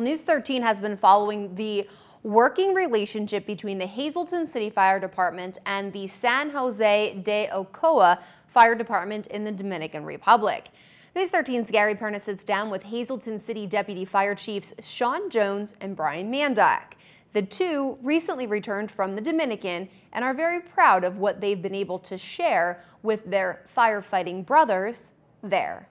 News 13 has been following the working relationship between the Hazleton City Fire Department and the San Jose de Ocoa Fire Department in the Dominican Republic. News 13's Gary Perna sits down with Hazleton City Deputy Fire Chiefs Sean Jones and Brian Mandak. The two recently returned from the Dominican and are very proud of what they've been able to share with their firefighting brothers there.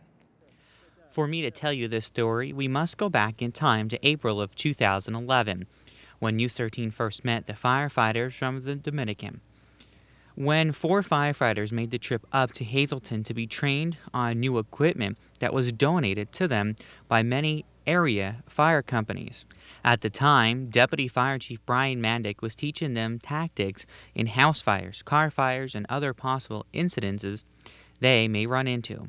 For me to tell you this story, we must go back in time to April of 2011, when News 13 first met the firefighters from the Dominican. When 4 firefighters made the trip up to Hazleton to be trained on new equipment that was donated to them by many area fire companies. At the time, Deputy Fire Chief Brian Mandak was teaching them tactics in house fires, car fires, and other possible incidences they may run into.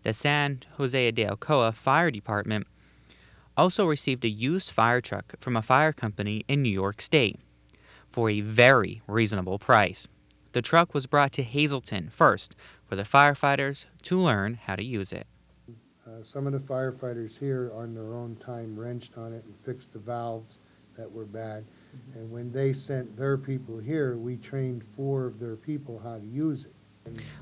The San Jose de Ocoa Fire Department also received a used fire truck from a fire company in New York State for a very reasonable price. The truck was brought to Hazleton first for the firefighters to learn how to use it. Some of the firefighters here on their own time wrenched on it and fixed the valves that were bad. And when they sent their people here, we trained 4 of their people how to use it.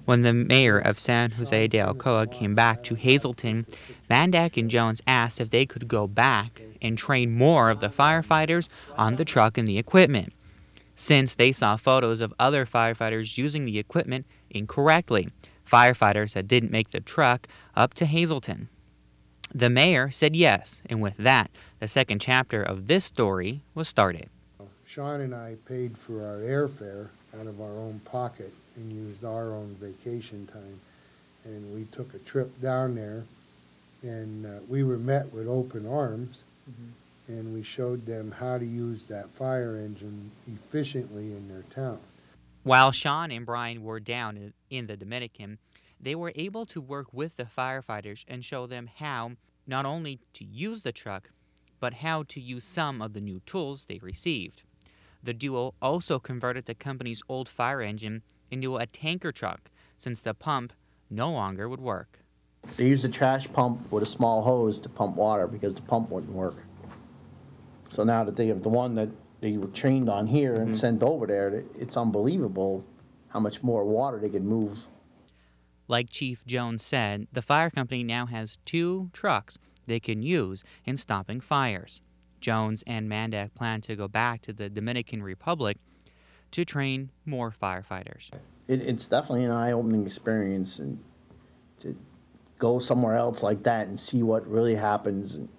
When the mayor of San Jose de Ocoa came back to Hazleton, Mandak and Jones asked if they could go back and train more of the firefighters on the truck and the equipment, since they saw photos of other firefighters using the equipment incorrectly, firefighters that didn't make the truck up to Hazleton. The mayor said yes, and with that, the second chapter of this story was started. Sean and I paid for our airfare out of our own pocket and used our own vacation time. And we took a trip down there, and we were met with open arms, and we showed them how to use that fire engine efficiently in their town. While Sean and Brian were down in the Dominican, they were able to work with the firefighters and show them how not only to use the truck, but how to use some of the new tools they received. The duo also converted the company's old fire engine into a tanker truck, since the pump no longer would work. They used a trash pump with a small hose to pump water because the pump wouldn't work. So now that they have the one that they were trained on here and sent over there, it's unbelievable how much more water they could move. Like Chief Jones said, the fire company now has 2 trucks they can use in stopping fires. Jones and Mandak plan to go back to the Dominican Republic to train more firefighters. It's definitely an eye-opening experience, and to go somewhere else like that and see what really happens, and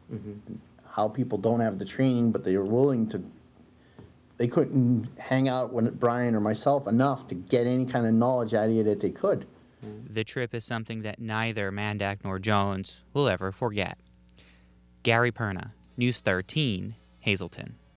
how people don't have the training, but they are willing to. They couldn't hang out with Brian or myself enough to get any kind of knowledge out of you that they could. The trip is something that neither Mandak nor Jones will ever forget. Gary Perna, News 13, Hazleton.